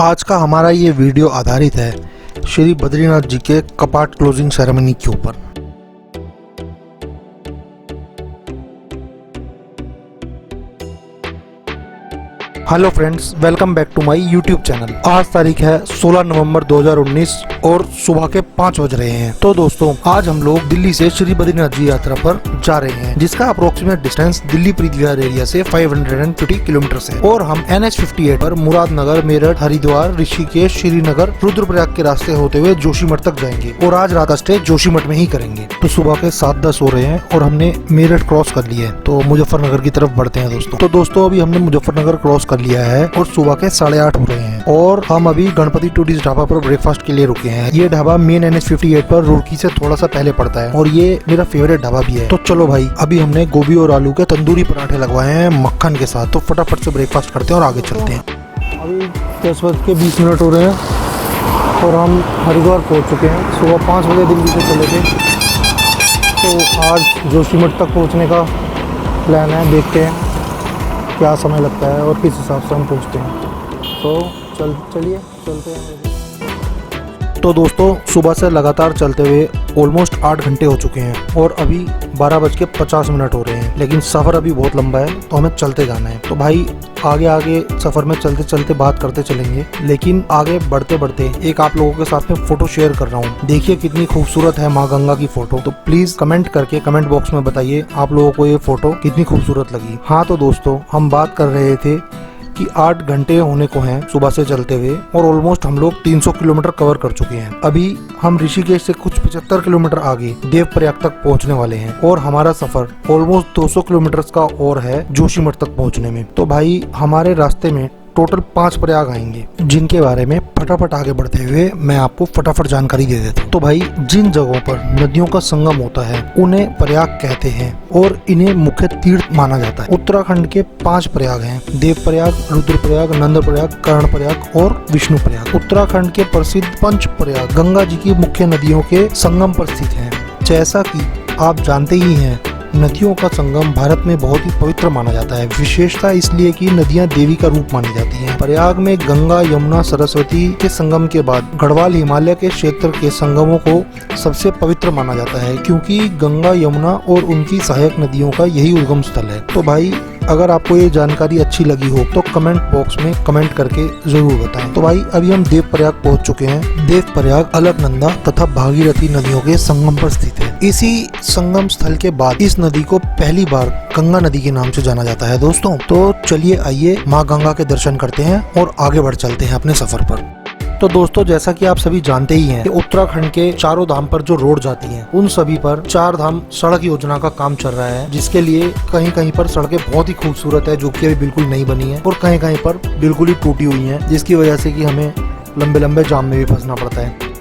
आज का हमारा ये वीडियो आधारित है श्री बद्रीनाथ जी के कपाट क्लोजिंग सेरेमनी के ऊपर। Hello friends, welcome back to my YouTube channel. आज तारीख है 16 नवंबर 2019 और सुबह के 5 बज रहे हैं। तो दोस्तों, आज हम लोग दिल्ली से श्री बद्रीनाथ जी यात्रा पर जा रहे हैं, जिसका अप्रोक्सीमेट डिस्टेंस दिल्ली प्रीति विहार एरिया से 550 किलोमीटर है। और हम NH58 पर मुरादनगर, मेरठ, हरिद्वार, ऋषिकेश, श्रीनगर, रुद्रप्रयाग के रास्ते होते हुए जोशीमठ तक जाएंगे और आज रात स्टे जोशीमठ में ही करेंगे। तो सुबह के 7:10 हो रहे हैं और हमने मेरठ क्रॉस कर लिया है, तो मुजफ्फरनगर की तरफ बढ़ते हैं दोस्तों। तो दोस्तों, अभी हमने मुजफ्फरनगर क्रॉस कर लिया है और सुबह के 8:30 हो रहे हैं और हम अभी गणपति टूडीज ढाबा पर ब्रेकफास्ट के लिए रुके हैं। ये ढाबा मेन NH58 पर रुड़की से थोड़ा सा पहले पड़ता है और ये मेरा फेवरेट ढाबा भी है। तो चलो भाई, अभी हमने गोभी और आलू के तंदूरी पराठे लगवाए हैं मक्खन के साथ, तो फटाफट से ब्रेकफास्ट करते हैं और आगे चलते हैं। अभी 10:20 हो रहे हैं और हम हरिद्वार पहुंच चुके हैं। सुबह 5 बजे दिल्ली से चले थे, तो आज जोशीमठ तक पहुंचने का प्लान है। देखते हैं क्या समय लगता है और किस हिसाब से हम पहुंचते हैं। तो चलिए चलते हैं। तो दोस्तों, सुबह से लगातार चलते हुए ऑलमोस्ट 8 घंटे हो चुके हैं और अभी 12:50 हो रहे हैं, लेकिन सफ़र अभी बहुत लंबा है तो हमें चलते जाना है। तो भाई आगे आगे सफ़र में चलते चलते बात करते चलेंगे, लेकिन आगे बढ़ते बढ़ते एक आप लोगों के साथ में फ़ोटो शेयर कर रहा हूँ। देखिए कितनी खूबसूरत है माँ गंगा की फ़ोटो। तो प्लीज़ कमेंट करके कमेंट बॉक्स में बताइए आप लोगों को ये फ़ोटो कितनी खूबसूरत लगी। हाँ, तो दोस्तों, हम बात कर रहे थे कि 8 घंटे होने को हैं सुबह से चलते हुए और ऑलमोस्ट हम लोग 300 किलोमीटर कवर कर चुके हैं। अभी हम ऋषिकेश से कुछ 75 किलोमीटर आगे देवप्रयाग तक पहुंचने वाले हैं और हमारा सफर ऑलमोस्ट 200 किलोमीटर का और है जोशीमठ तक पहुंचने में। तो भाई हमारे रास्ते में टोटल 5 प्रयाग आएंगे, जिनके बारे में फटाफट आगे बढ़ते हुए मैं आपको फटाफट जानकारी दे देता हूँ। तो भाई, जिन जगहों पर नदियों का संगम होता है उन्हें प्रयाग कहते हैं और इन्हें मुख्य तीर्थ माना जाता है। उत्तराखंड के 5 प्रयाग हैं: देवप्रयाग, रुद्रप्रयाग, नंदप्रयाग, कर्णप्रयाग और विष्णुप्रयाग। उत्तराखंड के प्रसिद्ध पंच प्रयाग गंगा जी की मुख्य नदियों के संगम पर स्थित हैं। जैसा कि आप जानते ही हैं, नदियों का संगम भारत में बहुत ही पवित्र माना जाता है। विशेषता इसलिए कि नदियां देवी का रूप मानी जाती हैं। प्रयाग में गंगा, यमुना, सरस्वती के संगम के बाद गढ़वाल हिमालय के क्षेत्र के संगमों को सबसे पवित्र माना जाता है, क्योंकि गंगा, यमुना और उनकी सहायक नदियों का यही उद्गम स्थल है। तो भाई, अगर आपको ये जानकारी अच्छी लगी हो तो कमेंट बॉक्स में कमेंट करके जरूर बताएं। तो भाई, अभी हम देवप्रयाग पहुंच चुके हैं। देवप्रयाग अलकनंदा तथा भागीरथी नदियों के संगम पर स्थित है। इसी संगम स्थल के बाद इस नदी को पहली बार गंगा नदी के नाम से जाना जाता है दोस्तों। तो चलिए आइए माँ गंगा के दर्शन करते हैं और आगे बढ़ चलते हैं अपने सफर पर। तो दोस्तों, जैसा कि आप सभी जानते ही हैं कि उत्तराखंड के चारों धाम पर जो रोड जाती हैं, उन सभी पर 4 धाम सड़क योजना का काम चल रहा है, जिसके लिए कहीं कहीं पर सड़कें बहुत ही खूबसूरत है, जो कि अभी बिल्कुल नई बनी है, और कहीं कहीं पर बिल्कुल ही टूटी हुई है, जिसकी वजह से कि हमें लंबे लंबे जाम में भी फंसना पड़ता है।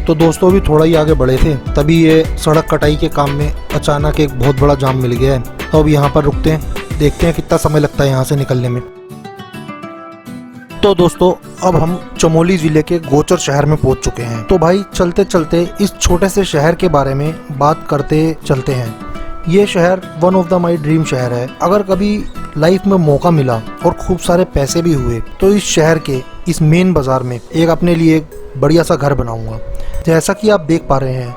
तो दोस्तों, अभी थोड़ा ही आगे बढ़े थे, तभी ये सड़क कटाई के काम में अचानक एक बहुत बड़ा जाम मिल गया है। तो अब यहाँ पर रुकते हैं, देखते हैं कितना समय लगता है यहाँ से निकलने में। तो दोस्तों, अब हम चमोली जिले के गोचर शहर में पहुंच चुके हैं। तो भाई, चलते चलते इस छोटे से शहर के बारे में बात करते चलते हैं। ये शहर one of the my dream शहर है। अगर कभी लाइफ में मौका मिला और खूब सारे पैसे भी हुए तो इस शहर के इस मेन बाजार में एक अपने लिए एक बढ़िया सा घर बनाऊंगा। जैसा कि आप देख पा रहे हैं,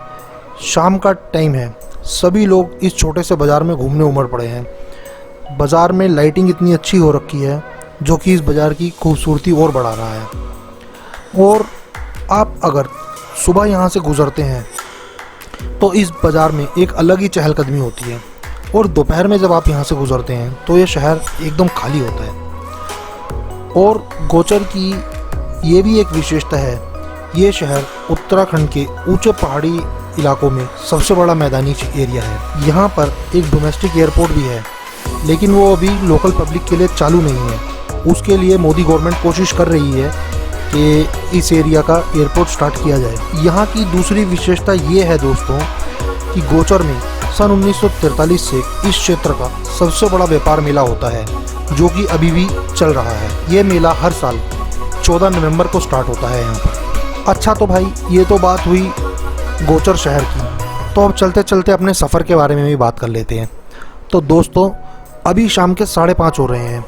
शाम का टाइम है, सभी लोग इस छोटे से बाजार में घूमने उमड़ पड़े हैं। बाजार में लाइटिंग इतनी अच्छी हो रखी है जो कि इस बाजार की खूबसूरती और बढ़ा रहा है। और आप अगर सुबह यहाँ से गुजरते हैं तो इस बाजार में एक अलग ही चहलकदमी होती है, और दोपहर में जब आप यहाँ से गुजरते हैं तो ये शहर एकदम खाली होता है। और गोचर की ये भी एक विशेषता है, ये शहर उत्तराखंड के ऊंचे पहाड़ी इलाकों में सबसे बड़ा मैदानी एरिया है। यहाँ पर एक डोमेस्टिक एयरपोर्ट भी है, लेकिन वो अभी लोकल पब्लिक के लिए चालू नहीं है। उसके लिए मोदी गवर्नमेंट कोशिश कर रही है कि इस एरिया का एयरपोर्ट स्टार्ट किया जाए। यहाँ की दूसरी विशेषता ये है दोस्तों कि गोचर में सन 1943 से इस क्षेत्र का सबसे बड़ा व्यापार मेला होता है, जो कि अभी भी चल रहा है। ये मेला हर साल 14 नवंबर को स्टार्ट होता है यहाँ पर। अच्छा, तो भाई ये तो बात हुई गोचर शहर की। तो अब चलते चलते अपने सफ़र के बारे में भी बात कर लेते हैं। तो दोस्तों, अभी शाम के 5:30 हो रहे हैं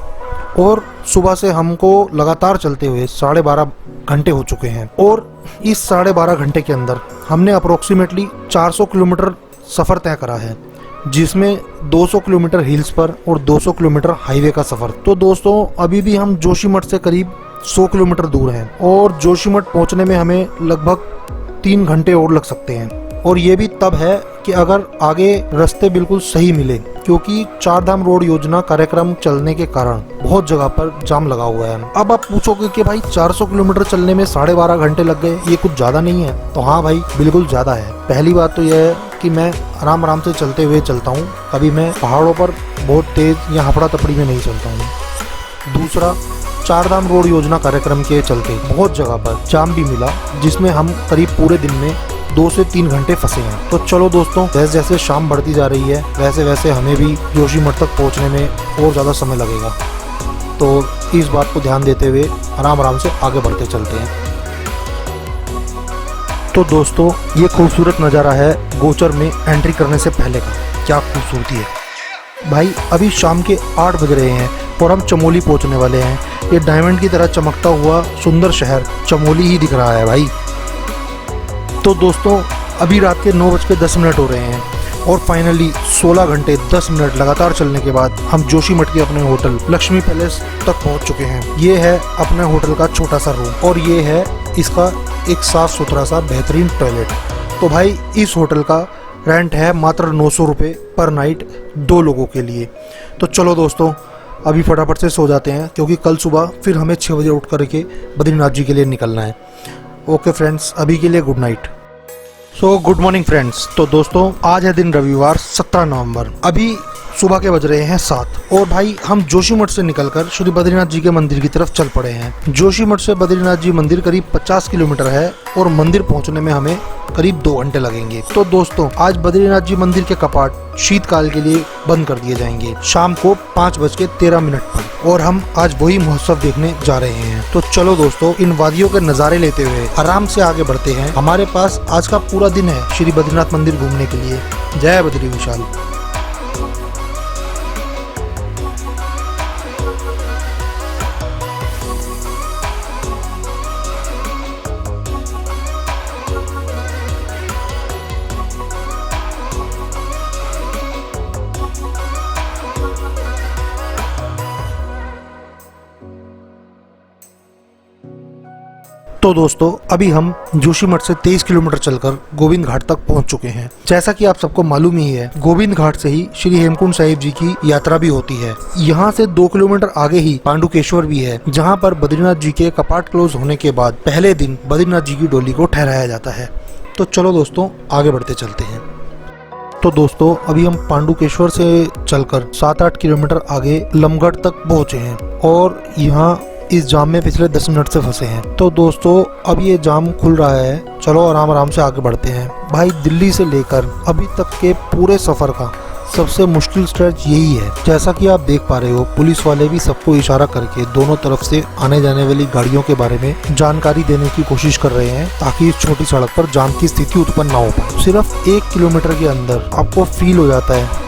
और सुबह से हमको लगातार चलते हुए 12.5 घंटे हो चुके हैं और इस 12.5 घंटे के अंदर हमने अप्रोक्सीमेटली 400 किलोमीटर सफ़र तय करा है, जिसमें 200 किलोमीटर हिल्स पर और 200 किलोमीटर हाईवे का सफ़र। तो दोस्तों अभी भी हम जोशीमठ से करीब 100 किलोमीटर दूर हैं और जोशीमठ पहुंचने में हमें लगभग 3 घंटे और लग सकते हैं। और ये भी तब है कि अगर आगे रास्ते बिल्कुल सही मिले, क्योंकि चारधाम रोड योजना कार्यक्रम चलने के कारण बहुत जगह पर जाम लगा हुआ है। अब आप पूछोगे कि भाई 400 किलोमीटर चलने में 12.5 घंटे लग गए, ये कुछ ज्यादा नहीं है? तो हाँ भाई, बिल्कुल ज्यादा है। पहली बात तो यह है कि मैं आराम आराम से चलते हुए चलता हूँ, कभी मैं पहाड़ों पर बहुत तेज या हफड़ा तपड़ी में नहीं चलता हूँ। दूसरा, चारधाम रोड योजना कार्यक्रम के चलते बहुत जगह पर जाम भी मिला, जिसमें हम करीब पूरे दिन में 2 से 3 घंटे फंसे हैं। तो चलो दोस्तों, जैसे जैसे शाम बढ़ती जा रही है वैसे वैसे हमें भी जोशीमठ तक पहुंचने में और ज़्यादा समय लगेगा। तो इस बात को ध्यान देते हुए आराम आराम से आगे बढ़ते चलते हैं। तो दोस्तों, ये खूबसूरत नज़ारा है गोचर में एंट्री करने से पहले का। क्या खूबसूरती है भाई। अभी शाम के 8 बज रहे हैं और हम चमोली पहुंचने वाले हैं। ये डायमंड की तरह चमकता हुआ सुंदर शहर चमोली ही दिख रहा है भाई। तो दोस्तों, अभी रात के 9:10 हो रहे हैं और फाइनली 16 घंटे 10 मिनट लगातार चलने के बाद हम जोशीमठ के अपने होटल लक्ष्मी पैलेस तक पहुंच चुके हैं। ये है अपने होटल का छोटा सा रूम और ये है इसका एक साफ सुथरा सा बेहतरीन टॉयलेट। तो भाई, इस होटल का रेंट है मात्र 900 रुपये पर नाइट 2 लोगों के लिए। तो चलो दोस्तों, अभी फटाफट से सो जाते हैं, क्योंकि कल सुबह फिर हमें 6 बजे उठ करके बद्रीनाथ जी के लिए निकलना है। ओके फ्रेंड्स, अभी के लिए good night. So good morning friends. तो दोस्तों, आज है दिन रविवार 17 नवंबर। अभी सुबह के बज रहे हैं 7 और भाई हम जोशीमठ से निकलकर श्री बद्रीनाथ जी के मंदिर की तरफ चल पड़े हैं। जोशीमठ से बद्रीनाथ जी मंदिर करीब 50 किलोमीटर है और मंदिर पहुंचने में हमें करीब 2 घंटे लगेंगे। तो दोस्तों, आज बद्रीनाथ जी मंदिर के कपाट शीतकाल के लिए बंद कर दिए जाएंगे शाम को 5:13 पर और हम आज वही महोत्सव देखने जा रहे हैं। तो चलो दोस्तों, इन वादियों के नज़ारे लेते हुए आराम से आगे बढ़ते हैं। हमारे पास आज का पूरा दिन है श्री बद्रीनाथ मंदिर घूमने के लिए। जय बद्री विशाल। तो दोस्तों, अभी हम जोशीमठ से 23 किलोमीटर चलकर गोविंद घाट तक पहुंच चुके हैं। जैसा कि आप सबको मालूम ही है, गोविंद घाट से ही श्री हेमकुंड साहिब जी की यात्रा भी होती है। यहाँ से 2 किलोमीटर आगे ही पांडुकेश्वर भी है, जहाँ पर बद्रीनाथ जी के कपाट क्लोज होने के बाद पहले दिन बद्रीनाथ जी की डोली को ठहराया जाता है। तो चलो दोस्तों, आगे बढ़ते चलते हैं। तो दोस्तों, अभी हम पांडुकेश्वर से चलकर 7-8 किलोमीटर आगे लमगढ़ तक पहुँचे हैं और यहाँ इस जाम में पिछले 10 मिनट से फंसे हैं। तो दोस्तों, अब ये जाम खुल रहा है, चलो आराम आराम से आगे बढ़ते हैं। भाई, दिल्ली से लेकर अभी तक के पूरे सफर का सबसे मुश्किल स्ट्रेच यही है। जैसा कि आप देख पा रहे हो, पुलिस वाले भी सबको इशारा करके दोनों तरफ से आने जाने वाली गाड़ियों के बारे में जानकारी देने की कोशिश कर रहे हैं, ताकि इस छोटी सड़क पर जाम की स्थिति उत्पन्न ना हो पाए। सिर्फ 1 किलोमीटर के अंदर आपको फील हो जाता है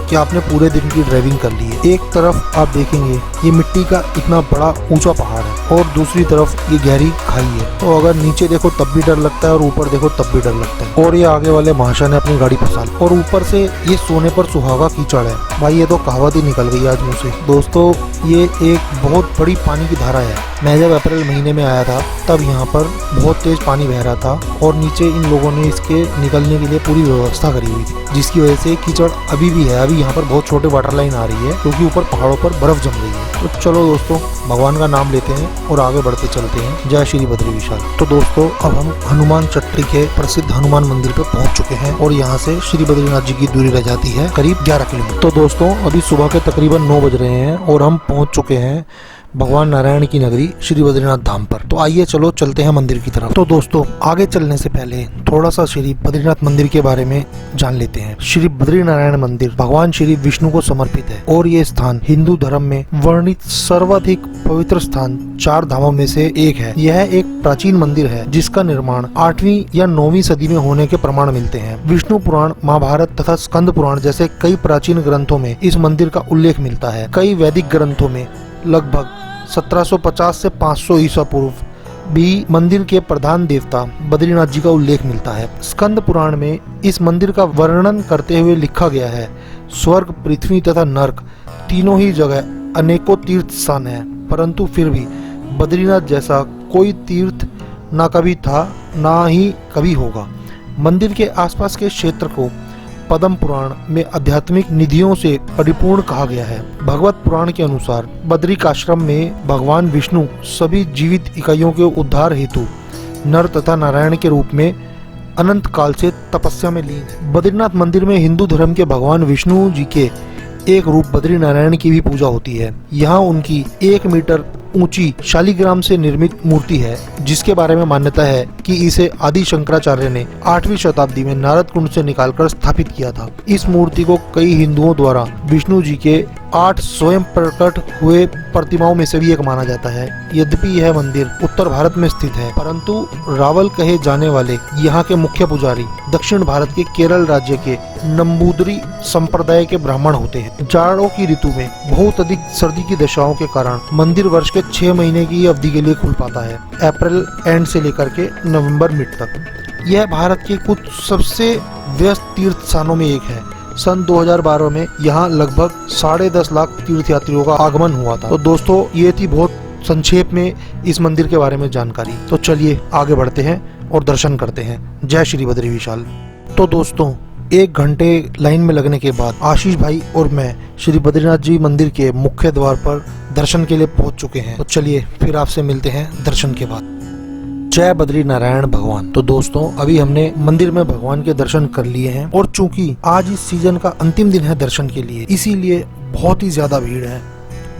कि आपने पूरे दिन की ड्राइविंग कर ली है। एक तरफ आप देखेंगे ये मिट्टी का इतना बड़ा ऊंचा पहाड़ है और दूसरी तरफ ये गहरी खाई है। तो अगर नीचे देखो तब भी डर लगता है और ऊपर देखो तब भी डर लगता है। और ये आगे वाले महाशय ने अपनी गाड़ी फंसा ली और ऊपर से ये सोने पर सुहागा कीचड़ है। भाई, ये तो कहावत ही निकल गई आज मुँह से। दोस्तों, ये एक बहुत बड़ी पानी की धारा है। मैं जब अप्रैल महीने में आया था तब यहाँ पर बहुत तेज पानी बह रहा था और नीचे इन लोगों ने इसके निकलने के लिए पूरी व्यवस्था करी हुई थी, जिसकी वजह से कीचड़ अभी भी है। अभी यहाँ पर बहुत छोटे वाटर लाइन आ रही है, क्योंकि ऊपर पहाड़ों पर बर्फ जम रही है। तो चलो दोस्तों, भगवान का नाम लेते हैं और आगे बढ़ते चलते हैं। जय श्री बद्री विशाल। तो दोस्तों, अब हम हनुमान चट्टी के प्रसिद्ध हनुमान मंदिर पे पहुंच चुके हैं और यहाँ से श्री बद्रीनाथ जी की दूरी रह जाती है करीब 11 किलोमीटर। तो दोस्तों, अभी सुबह के तकरीबन 9 बज रहे हैं और हम पहुंच चुके हैं भगवान नारायण की नगरी श्री बद्रीनाथ धाम पर। तो आइए चलो चलते हैं मंदिर की तरफ। तो दोस्तों, आगे चलने से पहले थोड़ा सा श्री बद्रीनाथ मंदिर के बारे में जान लेते हैं। श्री बद्री नारायण मंदिर भगवान श्री विष्णु को समर्पित है और ये स्थान हिंदू धर्म में वर्णित सर्वाधिक पवित्र स्थान 4 धामों में से एक है। यह एक प्राचीन मंदिर है जिसका निर्माण 8वीं या 9वीं सदी में होने के प्रमाण मिलते हैं। विष्णु पुराण, महाभारत तथा स्कंद पुराण जैसे कई प्राचीन ग्रंथों में इस मंदिर का उल्लेख मिलता है। कई वैदिक ग्रंथों में लगभग 1750 से 500 ईसा पूर्व भी मंदिर के प्रधान देवता बद्रीनाथ जी का उल्लेख मिलता है। स्कंद पुराण में इस मंदिर का वर्णन करते हुए लिखा गया है, स्वर्ग, पृथ्वी तथा नर्क तीनों ही जगह अनेकों तीर्थ स्थान है, परंतु फिर भी बद्रीनाथ जैसा कोई तीर्थ ना कभी था ना ही कभी होगा। मंदिर के आसपास के क्षेत्र को पद्म पुराण में आध्यात्मिक निधियों से परिपूर्ण कहा गया है। भगवत पुराण के अनुसार बद्रिकाश्रम में भगवान विष्णु सभी जीवित इकाइयों के उद्धार हेतु नर तथा नारायण के रूप में अनंत काल से तपस्या में लीन। बद्रीनाथ मंदिर में हिंदू धर्म के भगवान विष्णु जी के एक रूप बद्री नारायण की भी पूजा होती है। यहाँ उनकी 1 मीटर ऊंची शालिग्राम से निर्मित मूर्ति है, जिसके बारे में मान्यता है कि इसे आदि शंकराचार्य ने 8वीं शताब्दी में नारद कुंड से निकालकर स्थापित किया था। इस मूर्ति को कई हिंदुओं द्वारा विष्णु जी के 8 स्वयं प्रकट हुए प्रतिमाओं में से भी एक माना जाता है। यद्यपि यह मंदिर उत्तर भारत में स्थित है, परंतु रावल कहे जाने वाले यहाँ के मुख्य पुजारी दक्षिण भारत के केरल राज्य के नंबूदरी संप्रदाय के ब्राह्मण होते हैं। जाड़ों की ऋतु में बहुत अधिक सर्दी की दशाओं के कारण मंदिर वर्ष के 6 महीने की अवधि के लिए खुल पाता है, अप्रैल एंड से लेकर के नवंबर मिड तक। यह भारत के कुछ सबसे व्यस्त तीर्थ स्थानों में एक है। सन 2012 में यहाँ लगभग 10.5 लाख तीर्थयात्रियों का आगमन हुआ था। तो दोस्तों, ये थी बहुत संक्षेप में इस मंदिर के बारे में जानकारी। तो चलिए आगे बढ़ते हैं और दर्शन करते हैं। जय श्री बद्री विशाल। तो दोस्तों, 1 घंटे लाइन में लगने के बाद आशीष भाई और मैं श्री बद्रीनाथ जी मंदिर के मुख्य द्वार पर दर्शन के लिए पहुंच चुके हैं। तो चलिए फिर आपसे मिलते हैं दर्शन के बाद। जय बद्री नारायण भगवान। तो दोस्तों, अभी हमने मंदिर में भगवान के दर्शन कर लिए हैं और चूंकि आज इस सीजन का अंतिम दिन है दर्शन के लिए, इसीलिए बहुत ही ज्यादा भीड़ है।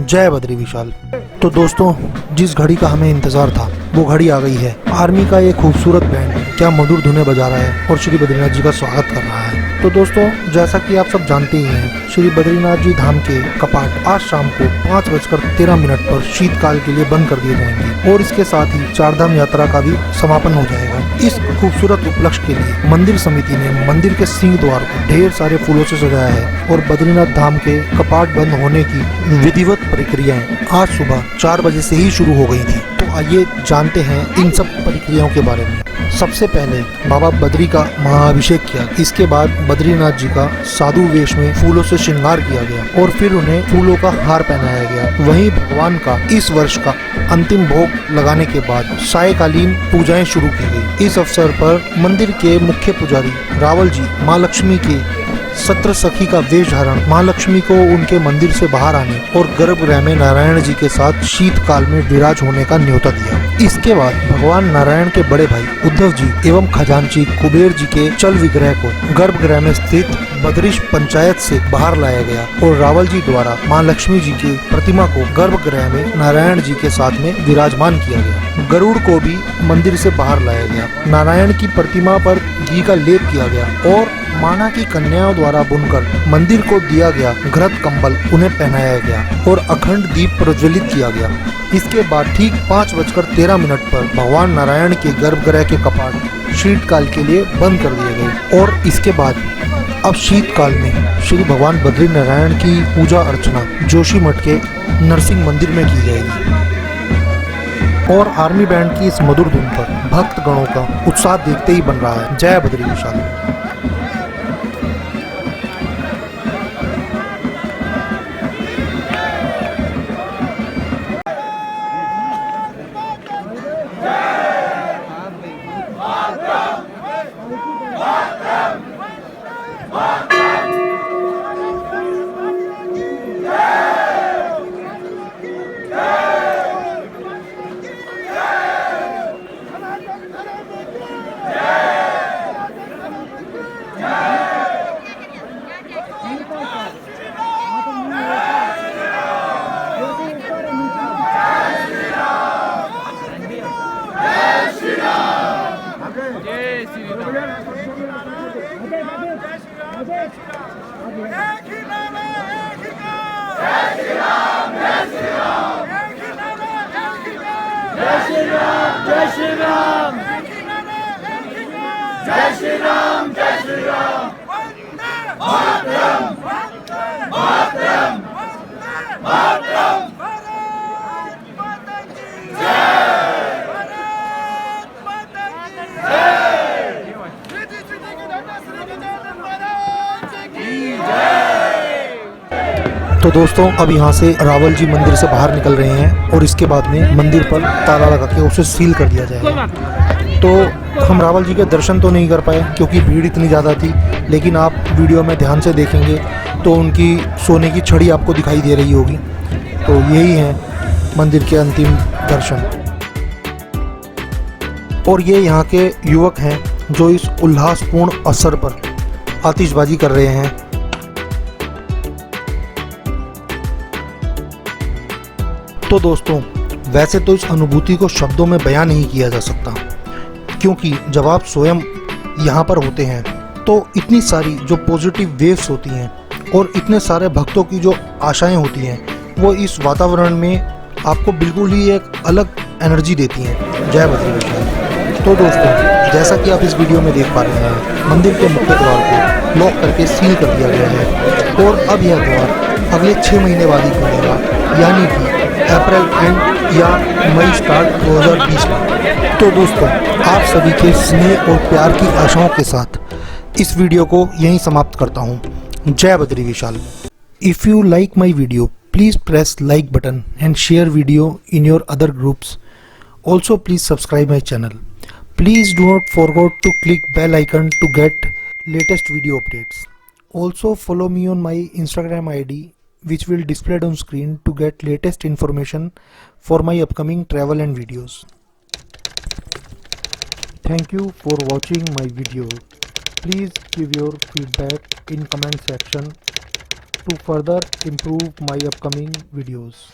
जय बद्री विशाल। तो दोस्तों, जिस घड़ी का हमें इंतजार था वो घड़ी आ गई है। आर्मी का एक खूबसूरत बैंड क्या मधुर धुनें बजा रहा है और श्री बद्रीनाथ जी का स्वागत कर रहा है। तो दोस्तों, जैसा कि आप सब जानते ही हैं, श्री बद्रीनाथ जी धाम के कपाट आज शाम को 5:13 पर शीतकाल के लिए बंद कर दिए जाएंगे और इसके साथ ही चारधाम यात्रा का भी समापन हो जाएगा। इस खूबसूरत उपलक्ष्य के लिए मंदिर समिति ने मंदिर के सिंह द्वार को ढेर सारे फूलों से सजाया है और बद्रीनाथ धाम के कपाट बंद होने की विधिवत प्रक्रियाएं आज सुबह 4 बजे से ही शुरू हो गई थी। तो आइए जानते हैं इन सब प्रक्रियाओं के बारे में। सबसे पहले बाबा बद्री का महाअभिषेक किया, इसके बाद बद्रीनाथ जी का साधु वेश में फूलों से श्रृंगार किया गया और फिर उन्हें फूलों का हार पहनाया गया। वहीं भगवान का इस वर्ष का अंतिम भोग लगाने के बाद सायकालीन पूजाएं शुरू की गई। इस अवसर पर मंदिर के मुख्य पुजारी रावल जी माँ लक्ष्मी के सत्र सखी का वेश धारण महालक्ष्मी को उनके मंदिर से बाहर आने और गर्भगृह में नारायण जी के साथ शीतकाल में विराज होने का न्योता दिया। इसके बाद भगवान नारायण के बड़े भाई उद्धव जी एवं खजांची कुबेर जी के चल विग्रह को गर्भगृह में स्थित बद्रीश पंचायत से बाहर लाया गया और रावल जी द्वारा माँ लक्ष्मी जी की प्रतिमा को गर्भगृह में नारायण जी के साथ में विराजमान किया गया। गरुड़ को भी मंदिर से बाहर लाया गया। नारायण की प्रतिमा पर घी का लेप किया गया और माना की कन्याओं द्वारा बुनकर मंदिर को दिया गया घृत कंबल उन्हें पहनाया गया और अखंड दीप प्रज्वलित किया गया। इसके बाद ठीक 5:13 पर भगवान नारायण के गर्भगृह के कपाट शीतकाल के लिए बंद कर दिए गए और इसके बाद अब शीतकाल में श्री भगवान बद्री नारायण की पूजा अर्चना जोशी मठ के नरसिंह मंदिर में की जाएगी। और आर्मी बैंड की इस मधुर धुन पर भक्त गणों का उत्साह देखते ही बन रहा है। जय बद्री विशाल। तो दोस्तों अब यहाँ से रावल जी मंदिर से बाहर निकल रहे हैं और इसके बाद में मंदिर पर ताला लगा के उसे सील कर दिया जाएगा। तो हम रावल जी के दर्शन तो नहीं कर पाए क्योंकि भीड़ इतनी ज़्यादा थी, लेकिन आप वीडियो में ध्यान से देखेंगे तो उनकी सोने की छड़ी आपको दिखाई दे रही होगी। तो यही है मंदिर के अंतिम दर्शन। और ये यहाँ के युवक हैं जो इस उल्लासपूर्ण अवसर पर आतिशबाजी कर रहे हैं। तो दोस्तों वैसे तो इस अनुभूति को शब्दों में बयान नहीं किया जा सकता, क्योंकि जब आप स्वयं यहाँ पर होते हैं तो इतनी सारी जो पॉजिटिव वेव्स होती हैं और इतने सारे भक्तों की जो आशाएं होती हैं वो इस वातावरण में आपको बिल्कुल ही एक अलग एनर्जी देती हैं। जय बद्री। तो दोस्तों जैसा कि आप इस वीडियो में देख पा रहे हैं, मंदिर के मुख्य द्वार को लॉक करके सील कर दिया गया है और अब यह द्वार अगले 6 महीने बाद ही खुलेगा, यानी कि अप्रैल एंड या मई स्टार्ट 2020 में। तो दोस्तों आप सभी के स्नेह और प्यार की आशाओं के साथ इस वीडियो को यहीं समाप्त करता हूँ। जय Badri Vishal. If you like my video please press like button and share video in your other groups. Also please subscribe my channel. Please do not forget to click bell icon to get latest video updates. Also follow me on my Instagram ID which will display on screen to get latest information for my upcoming travel and videos. Thank you for watching my video. Please give your feedback in comment section to further improve my upcoming videos.